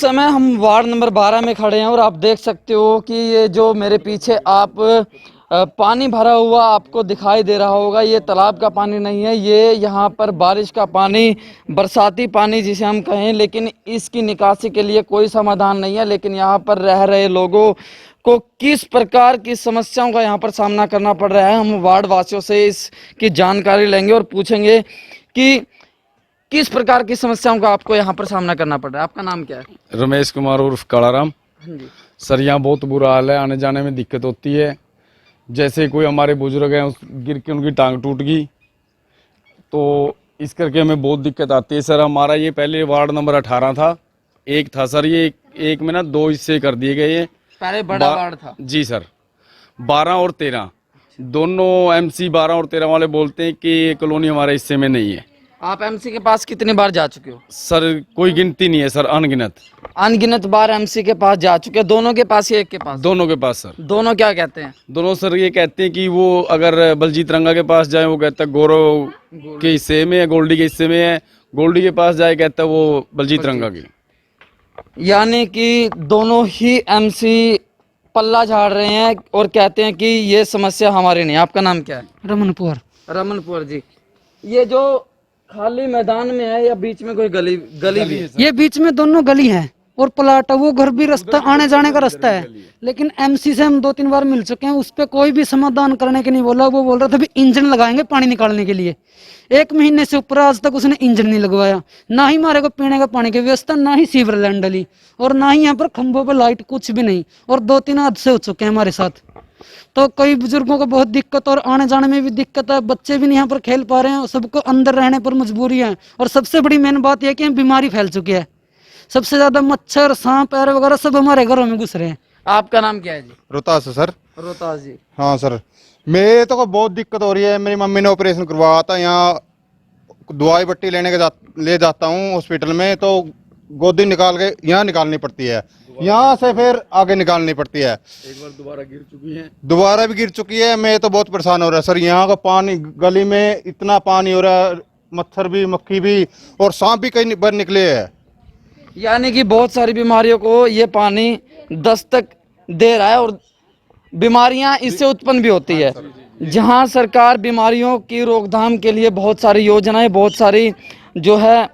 समय हम ward number 12 में खड़े हैं और आप देख सकते हो कि ये जो मेरे पीछे आप पानी भरा हुआ आपको दिखाई दे रहा होगा, ये तालाब का पानी नहीं है, ये यहाँ पर बारिश का पानी, बरसाती पानी जिसे हम कहें, लेकिन इसकी निकासी के लिए कोई समाधान नहीं है। लेकिन यहाँ पर रह रहे लोगों को किस प्रकार की समस्याओं का यहाँ पर सामना करना पड़ रहा है, हम वार्ड वासियों से इसकी जानकारी लेंगे और पूछेंगे कि किस प्रकार की समस्याओं का आपको यहाँ पर सामना करना पड़ रहा है। आपका नाम क्या है? रमेश कुमार उर्फ कालाराम। हाँ जी। सर यहाँ बहुत बुरा हाल है, आने जाने में दिक्कत होती है। जैसे कोई हमारे बुजुर्ग हैं, गिर के उनकी टांग टूट गई, तो इस करके हमें बहुत दिक्कत आती है। सर हमारा ये पहले वार्ड नंबर 18 था, एक था सर, ये एक में ना 2 हिस्से कर दिए गए हैं। पहले बड़ा वार्ड था जी सर, 12 और 13 दोनों MC 12 और 13 वाले बोलते हैं कि ये कॉलोनी हमारे हिस्से में नहीं है। आप MC के पास कितनी बार जा चुके हो? सर कोई गिनती नहीं है सर, अनगिनत बार MC के पास जा चुके हैं। दोनों के पास या एक के पास? दोनों के पास सर। दोनों क्या कहते हैं? दोनों सर ये कहते हैं कि वो अगर बलजीत रंगा के पास जाए वो कहता है गौरव के हिस्से में है, गोल्डी के हिस्से में है। गोल्डी के पास जाए कहता है वो बलजीत रंगा की। यानी कि दोनों ही MC पल्ला झाड़ रहे हैं और कहते हैं कि ये समस्या हमारी नहीं। आपका नाम क्या है? रमनपुर जी। ये जो खाली मैदान में है या बीच में कोई गली भी है? ये बीच में दोनों गली है और प्लाट है, वो घर भी रास्ता आने जाने का रास्ता है। लेकिन MC से हम 2-3 बार मिल चुके हैं, उस पर कोई भी समाधान करने के नहीं बोला। वो बोल रहा था भी इंजन लगाएंगे पानी निकालने के लिए। 1 महीने से ऊपर आज तक उसने इंजन नहीं लगवाया। ना ही हमारे को पीने का पानी की व्यवस्था, ना ही सीवर लाइन डली, और ना ही यहाँ पर खंभों पर लाइट, कुछ भी नहीं। और 2-3 हादसे हो चुके हैं हमारे साथ। तो कई बुजुर्गों को बहुत दिक्कत और आने जाने में भी दिक्कत है। बच्चे भी नहीं यहाँ पर खेल पा रहे हैं, सबको अंदर रहने पर मजबूरी है। और सबसे बड़ी मेन बात यह कि बीमारी फैल चुकी है। सबसे ज्यादा मच्छर, सांप, पैर वगैरह सब हमारे घरों में घुस रहे हैं। आपका नाम क्या है जी? रोहतास से सर। रोहतास जी। हाँ सर, मेरे तो बहुत दिक्कत हो रही है। मेरी मम्मी ने ऑपरेशन करवाया था, यहाँ दवाई बट्टी ले जाता हूँ हॉस्पिटल में, तो गोदी निकाल के यहाँ निकालनी पड़ती है, यहाँ से फिर आगे निकालनी पड़ती है। एक बार दोबारा गिर चुकी है, दोबारा भी गिर चुकी है। मैं तो बहुत परेशान हो रहा है सर। यहाँ का पानी, गली में इतना पानी हो रहा है, मच्छर भी, मक्खी भी और सांप भी कई बार निकले हैं। यानी कि बहुत सारी बीमारियों को ये पानी दस्तक दे रहा है और बीमारियां इससे उत्पन्न भी होती है। जहां सरकार बीमारियों की रोकथाम के लिए बहुत सारी योजनाएं, बहुत सारी जो है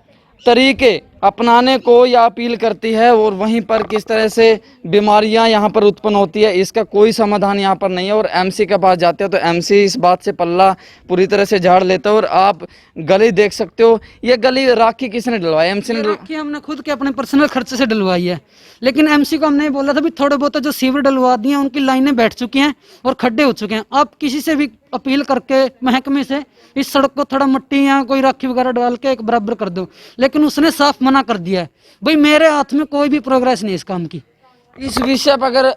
तरीके अपनाने को या अपील करती है, और वहीं पर किस तरह से बीमारियां यहां पर उत्पन्न होती है इसका कोई समाधान यहां पर नहीं है। और MC के पास जाते हो तो MC इस बात से पल्ला पूरी तरह से झाड़ लेता है। और आप गली देख सकते हो, ये गली राखी किसने डलवाई? MC ने राखी हमने खुद के अपने पर्सनल खर्चे से डलवाई है। लेकिन MC को हमने बोला था भी थोड़े बहुत जो सीवर डलवा दिए, उनकी लाइनें बैठ चुकी हैं और खड्डे हो चुके हैं। आप किसी से भी अपील करके महकमे से इस सड़क को थोड़ा मिट्टी या कोई राखी वगैरह डाल के एक बराबर कर दो। लेकिन उसने साफ मना कर दिया है। भाई मेरे हाथ में कोई भी प्रोग्रेस नहीं इस काम की। इस विषय पर अगर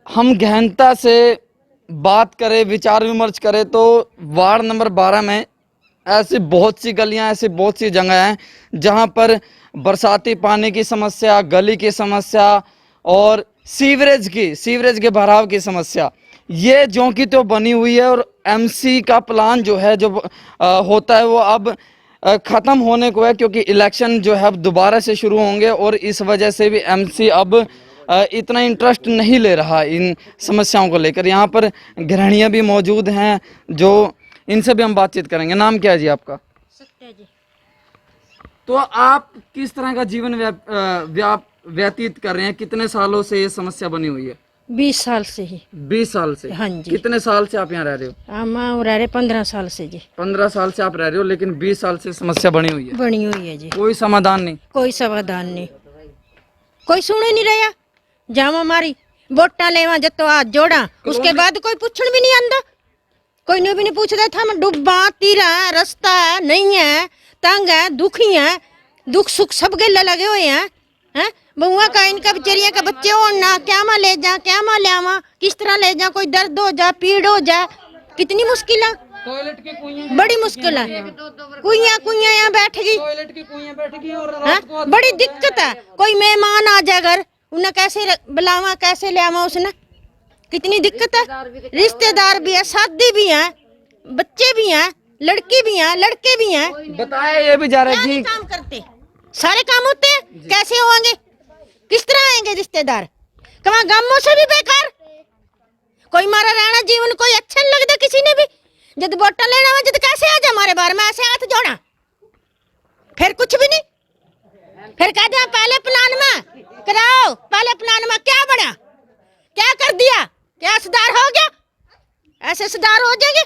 हम गहनता से बात करें, विचार विमर्श करें, तो वार्ड नंबर 12 में ऐसी बहुत सी गलियां, ऐसी बहुत सी जगह हैं जहां पर बरसाती पानी की समस्या, गली की समस्या और सीवरेज के भराव की समस्या ये ज्यों की तो बनी हुई है। और MC का प्लान जो है, जो होता है, वो अब ख़त्म होने को है, क्योंकि इलेक्शन जो है अब दोबारा से शुरू होंगे और इस वजह से भी MC अब इतना इंटरेस्ट नहीं ले रहा इन समस्याओं को लेकर। यहाँ पर गृहिणियाँ भी मौजूद हैं, जो इनसे भी हम बातचीत करेंगे। नाम क्या है जी आपका? सत्या जी। तो आप किस तरह का जीवन व्यतीत कर रहे हैं? कितने सालों से ये समस्या बनी हुई है? 20 साल से ही। 20 साल से? हाँ जी। कितने साल से आप यहाँ रह रहे हो? हम रह रहे 15 साल से जी। 15 साल से आप रह रहे हो, लेकिन 20 साल से समस्या बनी हुई है। बनी हुई है जी। कोई समाधान नहीं? कोई समाधान नहीं, कोई सुने नहीं रहा। जाम हमारी वोटा लेवा जतो हाथ जोड़ा, उसके बाद कोई पूछण भी नहीं आंदा। कोई ने भी नहीं पूछता था। मैं डुब्बा तीरा रास्ता है, नहीं है, तंग है, दुखी है, दुख सुख सब गले लगे हुए हैं। बहुआ का, इनका बेचारिया का बच्चे होना, क्या माँ ले जा, क्या माँ ले आवा, किस तरह ले जा, कोई दर्द हो जा, पीड़ हो जा, कितनी मुश्किल है। टॉयलेट की कुइयां, बड़ी मुश्किल है। कुइयां यहाँ बैठ गई, टॉयलेट की कुइयां बैठ गई और बड़ी दिक्कत है। कोई मेहमान आ जाए घर, उन्हें कैसे बुलावा, कैसे ले आवा, उसने कितनी दिक्कत है। रिश्तेदार भी है, शादी भी है, बच्चे भी हैं, लड़की भी हैं, लड़के भी हैं। बताया ये भी जा रहा है नहीं कि काम करते, सारे काम होते हैं, कैसे होंगे? किस तरह आएंगे रिश्तेदार? कमा गांवों से भी बेकार, कोई मारा रहना जीवन कोई अच्छा नहीं लगता किसी ने भी। जब वोटा लेना हो जब कैसे आ जा हमारे बारे में ऐसे हाथ जोड़ा, फिर कुछ भी नहीं, फिर कह दिया पहले प्लान में कराओ, पहले प्लान में क्या बना, क्या कर दिया, क्या सुधार हो गया? ऐसे सुधार हो जाएंगे?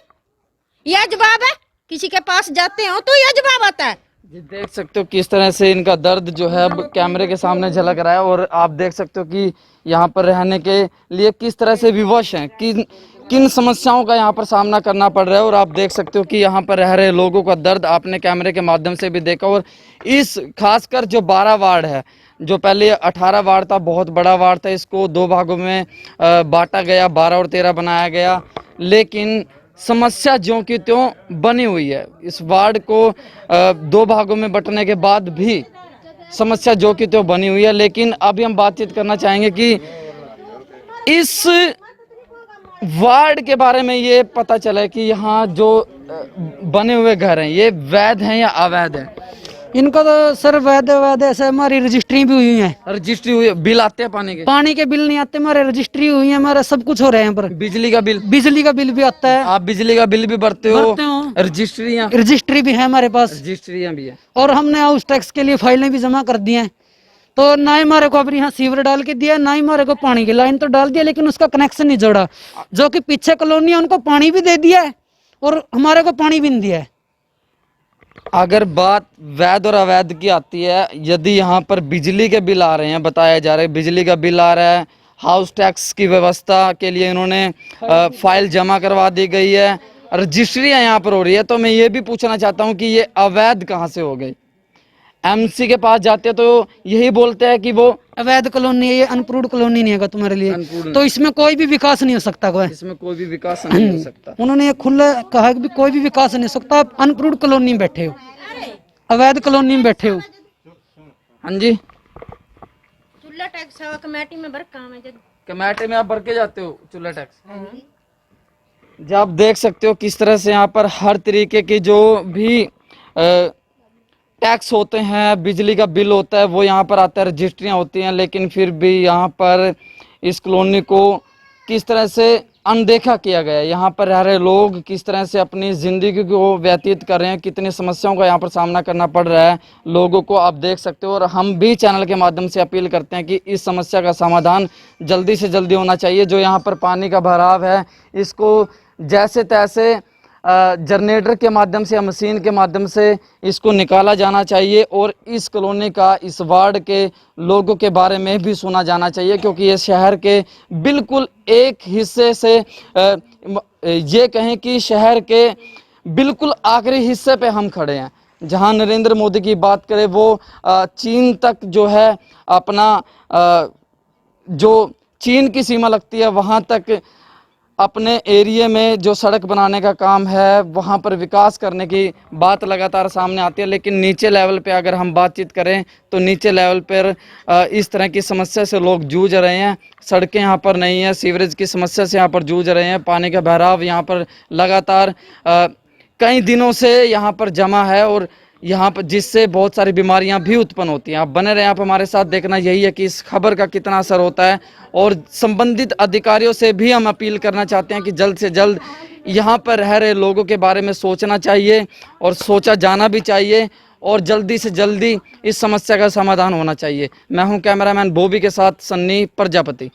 यह जवाब है, किसी के पास जाते हो तो यह जवाब आता है। जी देख सकते हो किस तरह से इनका दर्द जो है अब कैमरे के सामने झलक रहा है, और आप देख सकते हो कि यहाँ पर रहने के लिए किस तरह से विवश हैं, किन समस्याओं का यहाँ पर सामना करना पड़ रहा है। और आप देख सकते हो कि यहाँ पर रह रहे लोगों का दर्द आपने कैमरे के माध्यम से भी देखा। और इस खासकर जो 12 वार्ड है, जो पहले 18 वार्ड था, बहुत बड़ा वार्ड था, इसको 2 भागों में बांटा गया, 12 और 13 बनाया गया, लेकिन समस्या ज्यों की त्यों बनी हुई है। इस वार्ड को 2 भागों में बंटने के बाद भी समस्या ज्यों की त्यों बनी हुई है। लेकिन अभी हम बातचीत करना चाहेंगे कि इस वार्ड के बारे में ये पता चला है कि यहाँ जो बने हुए घर हैं ये वैध हैं या अवैध हैं? इनका तो सर वैध ऐसे हमारी रजिस्ट्री भी हुई है, रजिस्ट्री हुई है, बिल आते हैं पानी के बिल नहीं आते, हमारे रजिस्ट्री हुई है, हमारा सब कुछ हो रहा है यहाँ पर। बिजली का बिल भी आता है। आप बिजली का बिल भी भरते हो? रजिस्ट्री भी है हमारे पास, रजिस्ट्रियाँ भी है। और हमने हाउस टैक्स के लिए फाइलें भी जमा कर दी हैं। तो ना ही हमारे को अभी यहाँ सीवर डाल के दिया, ना ही हमारे को पानी की लाइन तो डाल दिया, लेकिन उसका कनेक्शन नहीं जोड़ा। जो कि पीछे कॉलोनी है उनको पानी भी दे दिया है और हमारे को पानी भी नहीं दिया है। अगर बात वैध और अवैध की आती है, यदि यहाँ पर बिजली के बिल आ रहे हैं, बताया जा रहा है बिजली का बिल आ रहा है, हाउस टैक्स की व्यवस्था के लिए इन्होंने फाइल जमा करवा दी गई है, रजिस्ट्रियाँ यहाँ पर हो रही है, तो मैं ये भी पूछना चाहता हूँ कि ये अवैध कहाँ से हो गई? एमसी के पास जाते तो यही बोलते हैं कि वो अवैध कॉलोनी है, ये अनप्रूव्ड कॉलोनी नहीं है तुम्हारे लिए, तो इसमें कोई भी विकास नहीं हो सकता। इसमें कोई भी विकास नहीं हो सकता। उन्होंने ये खुला कहा कि कोई भी विकास नहीं हो सकता, आप अनप्रूव्ड कॉलोनी में बैठे हो, अवैध कॉलोनी में बैठे हो। हाँ जी, चूल्हा टैक्स कमेटी में भर काम है, कमेटी में आप भर के जाते हो चूल्हा टैक्स? जब आप देख सकते हो किस तरह से यहाँ पर हर तरीके की जो भी टैक्स होते हैं, बिजली का बिल होता है, वो यहाँ पर आता है, रजिस्ट्रियाँ होती हैं, लेकिन फिर भी यहाँ पर इस कॉलोनी को किस तरह से अनदेखा किया गया है। यहाँ पर रह रहे लोग किस तरह से अपनी ज़िंदगी को व्यतीत कर रहे हैं, कितनी समस्याओं का यहाँ पर सामना करना पड़ रहा है लोगों को, आप देख सकते हो। और हम भी चैनल के माध्यम से अपील करते हैं कि इस समस्या का समाधान जल्दी से जल्दी होना चाहिए। जो यहाँ पर पानी का भराव है, इसको जैसे तैसे जनरेटर के माध्यम से या मशीन के माध्यम से इसको निकाला जाना चाहिए, और इस कॉलोनी का, इस वार्ड के लोगों के बारे में भी सुना जाना चाहिए, क्योंकि ये शहर के बिल्कुल एक हिस्से से ये कहें कि शहर के बिल्कुल आखिरी हिस्से पे हम खड़े हैं। जहां नरेंद्र मोदी की बात करें, वो चीन तक जो है अपना जो चीन की सीमा लगती है वहां तक अपने एरिया में जो सड़क बनाने का काम है, वहाँ पर विकास करने की बात लगातार सामने आती है। लेकिन नीचे लेवल पे अगर हम बातचीत करें तो नीचे लेवल पर इस तरह की समस्या से लोग जूझ रहे हैं। सड़कें यहाँ पर नहीं है, सीवरेज की समस्या से यहाँ पर जूझ रहे हैं, पानी का बहाव यहाँ पर लगातार कई दिनों से यहाँ पर जमा है, और यहाँ पर जिससे बहुत सारी बीमारियां भी उत्पन्न होती हैं। आप बने रहें, आप हमारे साथ देखना यही है कि इस खबर का कितना असर होता है। और संबंधित अधिकारियों से भी हम अपील करना चाहते हैं कि जल्द से जल्द यहाँ पर रह रहे लोगों के बारे में सोचना चाहिए, और सोचा जाना भी चाहिए, और जल्दी से जल्दी इस समस्या का समाधान होना चाहिए। मैं हूँ कैमरामैन बॉबी के साथ सन्नी प्रजापति।